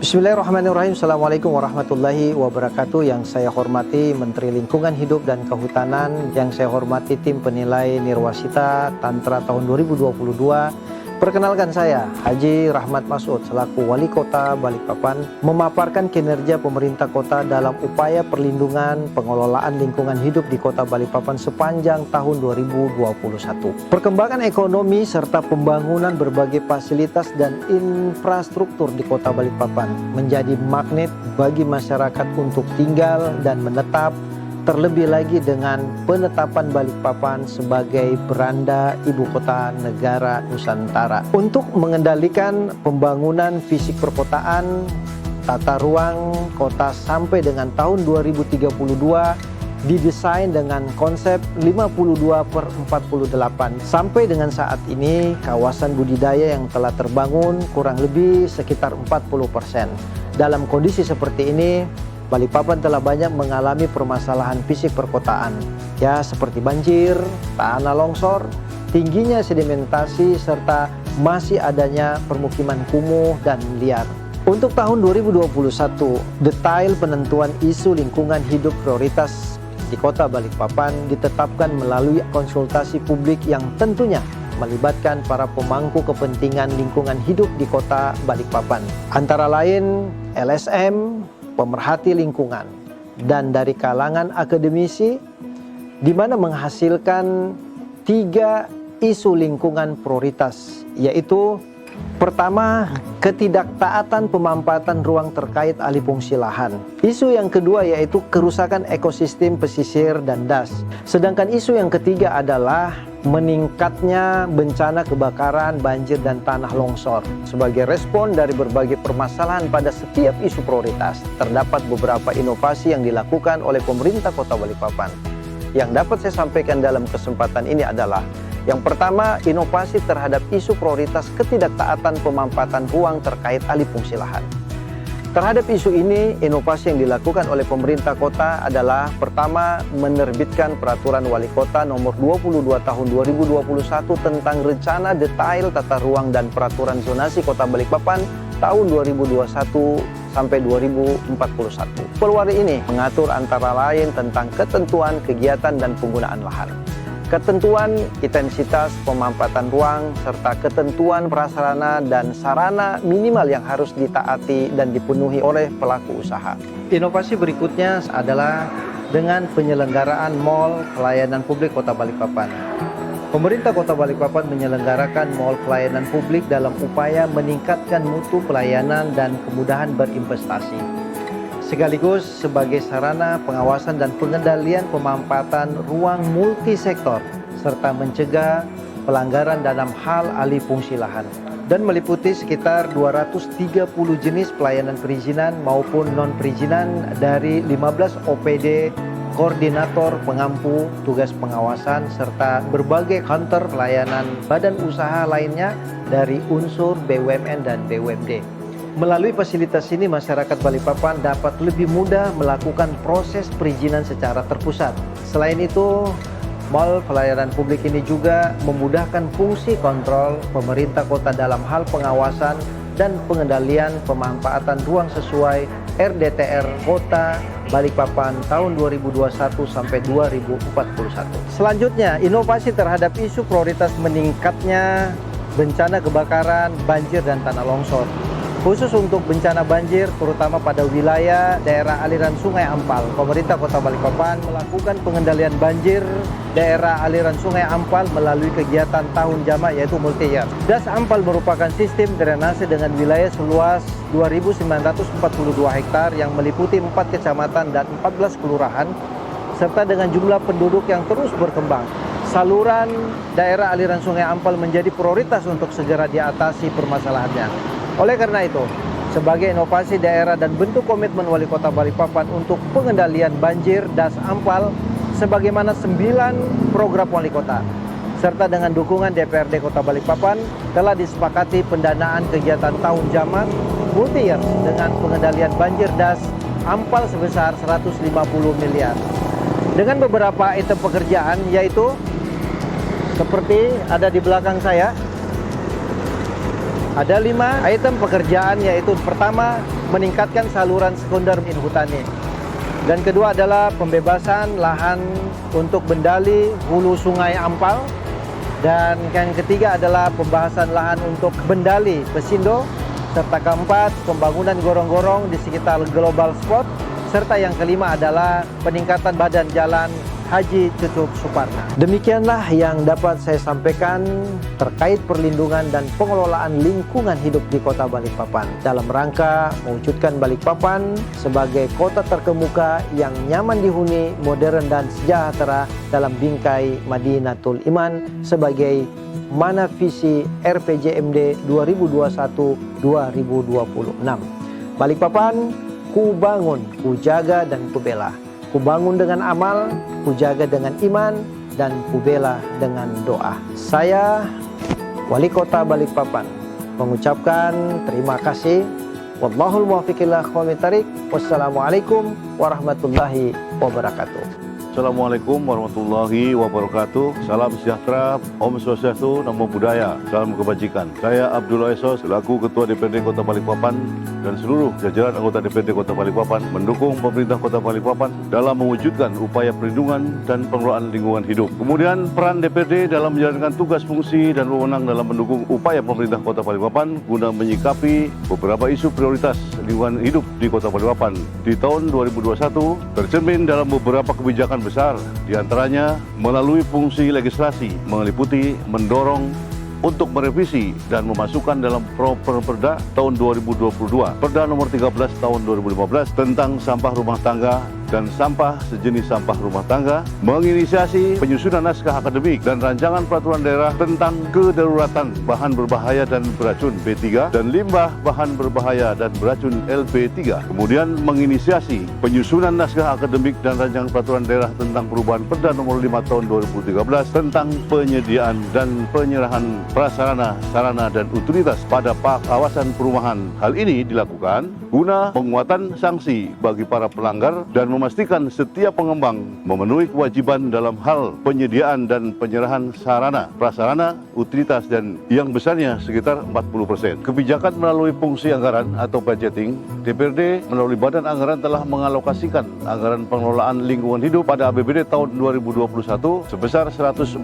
Bismillahirrahmanirrahim. Assalamualaikum warahmatullahi wabarakatuh. Yang saya hormati Menteri Lingkungan Hidup dan Kehutanan, yang saya hormati tim penilai Nirwasita Tantra tahun 2022. Perkenalkan, saya Haji Rahmat Masud selaku Wali Kota Balikpapan memaparkan kinerja pemerintah kota dalam upaya perlindungan pengelolaan lingkungan hidup di Kota Balikpapan sepanjang tahun 2021. Perkembangan ekonomi serta pembangunan berbagai fasilitas dan infrastruktur di Kota Balikpapan menjadi magnet bagi masyarakat untuk tinggal dan menetap, terlebih lagi dengan penetapan Balikpapan sebagai beranda ibu kota negara Nusantara. Untuk mengendalikan pembangunan fisik perkotaan, tata ruang kota sampai dengan tahun 2032 didesain dengan konsep 52/48. Sampai dengan saat ini, kawasan budidaya yang telah terbangun kurang lebih sekitar 40%. Dalam kondisi seperti ini, Balikpapan telah banyak mengalami permasalahan fisik perkotaan, ya seperti banjir, tanah longsor, tingginya sedimentasi, serta masih adanya permukiman kumuh dan liar. Untuk tahun 2021, detail penentuan isu lingkungan hidup prioritas di Kota Balikpapan ditetapkan melalui konsultasi publik yang tentunya melibatkan para pemangku kepentingan lingkungan hidup di Kota Balikpapan, antara lain LSM, pemerhati lingkungan, dan dari kalangan akademisi, di mana menghasilkan 3 isu lingkungan prioritas, yaitu pertama, ketidaktaatan pemampatan ruang terkait alih fungsi lahan. Isu yang kedua yaitu kerusakan ekosistem pesisir dan das. Sedangkan isu yang ketiga adalah meningkatnya bencana kebakaran, banjir, dan tanah longsor. Sebagai respon dari berbagai permasalahan pada setiap isu prioritas, terdapat beberapa inovasi yang dilakukan oleh pemerintah Kota Balikpapan. Yang dapat saya sampaikan dalam kesempatan ini adalah: yang pertama, inovasi terhadap isu prioritas ketidaktaatan pemampatan ruang terkait alih fungsi lahan. Terhadap isu ini, inovasi yang dilakukan oleh pemerintah kota adalah: pertama, menerbitkan Peraturan Wali Kota Nomor 22 Tahun 2021 tentang Rencana Detail Tata Ruang dan Peraturan Zonasi Kota Balikpapan tahun 2021 sampai 2041. Perwali ini mengatur antara lain tentang ketentuan kegiatan dan penggunaan lahan, ketentuan intensitas pemampatan ruang, serta ketentuan prasarana dan sarana minimal yang harus ditaati dan dipenuhi oleh pelaku usaha. Inovasi berikutnya adalah dengan penyelenggaraan Mall Pelayanan Publik Kota Balikpapan. Pemerintah Kota Balikpapan menyelenggarakan Mall Pelayanan Publik dalam upaya meningkatkan mutu pelayanan dan kemudahan berinvestasi, sekaligus sebagai sarana pengawasan dan pengendalian pemampatan ruang multisektor, serta mencegah pelanggaran dalam hal alih fungsi lahan, dan meliputi sekitar 230 jenis pelayanan perizinan maupun non-perizinan dari 15 OPD, koordinator pengampu tugas pengawasan, serta berbagai counter pelayanan badan usaha lainnya dari unsur BUMN dan BUMD. Melalui fasilitas ini, masyarakat Balikpapan dapat lebih mudah melakukan proses perizinan secara terpusat. Selain itu, Mall Pelayanan Publik ini juga memudahkan fungsi kontrol pemerintah kota dalam hal pengawasan dan pengendalian pemanfaatan ruang sesuai RDTR Kota Balikpapan tahun 2021 sampai 2041. Selanjutnya, inovasi terhadap isu prioritas meningkatnya bencana kebakaran, banjir, dan tanah longsor. Khusus untuk bencana banjir, terutama pada wilayah daerah aliran Sungai Ampal, pemerintah Kota Balikpapan melakukan pengendalian banjir daerah aliran Sungai Ampal melalui kegiatan tahun jamak, yaitu multi-year. Das Ampal merupakan sistem drainase dengan wilayah seluas 2.942 hektar yang meliputi 4 kecamatan dan 14 kelurahan, serta dengan jumlah penduduk yang terus berkembang. Saluran daerah aliran Sungai Ampal menjadi prioritas untuk segera diatasi permasalahannya. Oleh karena itu, sebagai inovasi daerah dan bentuk komitmen Wali Kota Balikpapan untuk pengendalian banjir Das Ampal, sebagaimana 9 program Wali Kota, serta dengan dukungan DPRD Kota Balikpapan, telah disepakati pendanaan kegiatan tahun jamak multi-year dengan pengendalian banjir Das Ampal sebesar 150 miliar. Dengan beberapa item pekerjaan, yaitu seperti ada di belakang saya, Ada 5 item pekerjaan, yaitu pertama, meningkatkan saluran sekunder Inhutani. Dan kedua adalah pembebasan lahan untuk bendali hulu sungai Ampal. Dan yang ketiga adalah pembahasan lahan untuk bendali Pesindo. Serta keempat, pembangunan gorong-gorong di sekitar Global Spot. Serta yang kelima adalah peningkatan badan jalan Haji Cucuk Suparna. Demikianlah yang dapat saya sampaikan terkait perlindungan dan pengelolaan lingkungan hidup di Kota Balikpapan dalam rangka mewujudkan Balikpapan sebagai kota terkemuka yang nyaman dihuni, modern dan sejahtera dalam bingkai Madinatul Iman sebagai mana visi RPJMD 2021-2026. Balikpapan, ku bangun, ku jaga dan ku bela. Ku bangun dengan amal, ku jaga dengan iman, dan ku bela dengan doa. Saya, Wali Kota Balikpapan, mengucapkan terima kasih. Wallahul muwaffiq ila aqwamit thariq. Wassalamualaikum warahmatullahi wabarakatuh. Assalamualaikum warahmatullahi wabarakatuh. Salam sejahtera, Om Swastiastu, Namo Buddhaya, salam kebajikan. Saya Abdullah Esos, selaku Ketua DPRD Kota Balikpapan dan seluruh jajaran anggota DPRD Kota Balikpapan mendukung pemerintah Kota Balikpapan dalam mewujudkan upaya perlindungan dan pengelolaan lingkungan hidup. Kemudian peran DPRD dalam menjalankan tugas fungsi dan wewenang dalam mendukung upaya pemerintah Kota Balikpapan guna menyikapi beberapa isu prioritas lingkungan hidup di Kota Balikpapan di tahun 2021 tercermin dalam beberapa kebijakan besar, diantaranya melalui fungsi legislasi meliputi mendorong untuk merevisi dan memasukkan dalam Perda tahun 2022, Perda nomor 13 tahun 2015 tentang sampah rumah tangga dan sampah sejenis sampah rumah tangga, menginisiasi penyusunan naskah akademik dan rancangan peraturan daerah tentang kedaruratan bahan berbahaya dan beracun B3 dan limbah bahan berbahaya dan beracun LB3. Kemudian menginisiasi penyusunan naskah akademik dan rancangan peraturan daerah tentang perubahan Perda nomor 5 tahun 2013 tentang penyediaan dan penyerahan prasarana, sarana dan utilitas pada kawasan perumahan. Hal ini dilakukan guna penguatan sanksi bagi para pelanggar dan memastikan setiap pengembang memenuhi kewajiban dalam hal penyediaan dan penyerahan sarana, prasarana, utilitas dan yang besarnya sekitar 40%. Kebijakan melalui fungsi anggaran atau budgeting, DPRD melalui Badan Anggaran telah mengalokasikan anggaran pengelolaan lingkungan hidup pada APBD tahun 2021 sebesar 104,24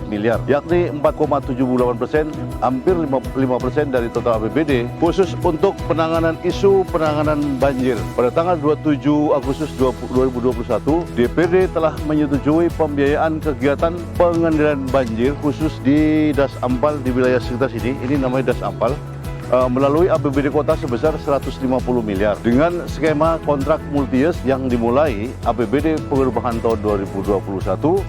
miliar, yakni 4,78%, hampir 55% dari total APBD, khusus untuk penanganan isu penanganan banjir. Pada tanggal 27 Agustus 2021, DPRD telah menyetujui pembiayaan kegiatan pengendalian banjir khusus di Das Ampal di wilayah sekitar sini, ini namanya Das Ampal, melalui APBD kota sebesar 150 miliar dengan skema kontrak multi-years yang dimulai APBD perubahan tahun 2021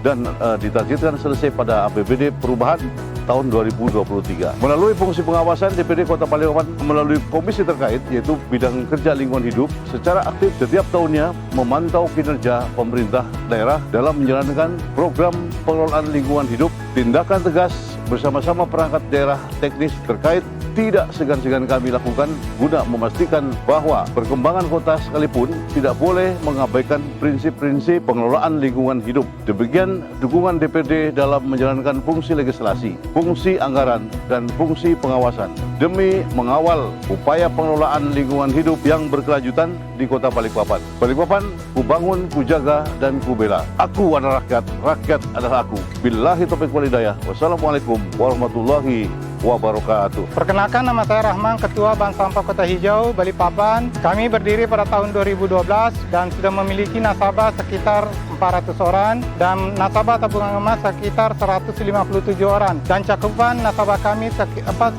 dan ditargetkan selesai pada APBD perubahan tahun 2023. Melalui fungsi pengawasan, DPRD Kota Balikpapan melalui komisi terkait yaitu bidang kerja lingkungan hidup secara aktif setiap tahunnya memantau kinerja pemerintah daerah dalam menjalankan program pengelolaan lingkungan hidup. Tindakan tegas bersama-sama perangkat daerah teknis terkait tidak segan-segan kami lakukan guna memastikan bahwa perkembangan kota sekalipun tidak boleh mengabaikan prinsip-prinsip pengelolaan lingkungan hidup. Demikian dukungan DPRD dalam menjalankan fungsi legislasi, fungsi anggaran, dan fungsi pengawasan demi mengawal upaya pengelolaan lingkungan hidup yang berkelanjutan di Kota Balikpapan. Balikpapan, ku bangun, ku jaga, dan ku bela. Aku adalah rakyat, rakyat adalah aku. Billahi taufiq wal hidayah. Wassalamualaikum warahmatullahi wabarakatuh. Perkenalkan, nama saya Rahman, Ketua Bank Sampah Kota Hijau, Balikpapan. Kami berdiri pada tahun 2012 dan sudah memiliki nasabah sekitar 400 orang dan nasabah tabungan emas sekitar 157 orang. Dan cakupan nasabah kami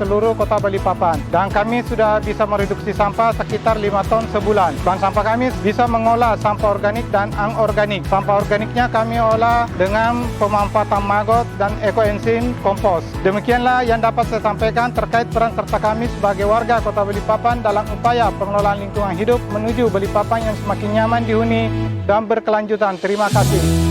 seluruh Kota Balikpapan. Dan kami sudah bisa mereduksi sampah sekitar 5 ton sebulan. Bank sampah kami bisa mengolah sampah organik dan anorganik. Sampah organiknya kami olah dengan pemanfaatan maggot dan ekoenzim kompos. Demikianlah yang dapat saya sampaikan terkait peran serta kami sebagai warga Kota Balikpapan dalam upaya pengelolaan lingkungan hidup menuju Balikpapan yang semakin nyaman dihuni dan berkelanjutan. Terima kasih.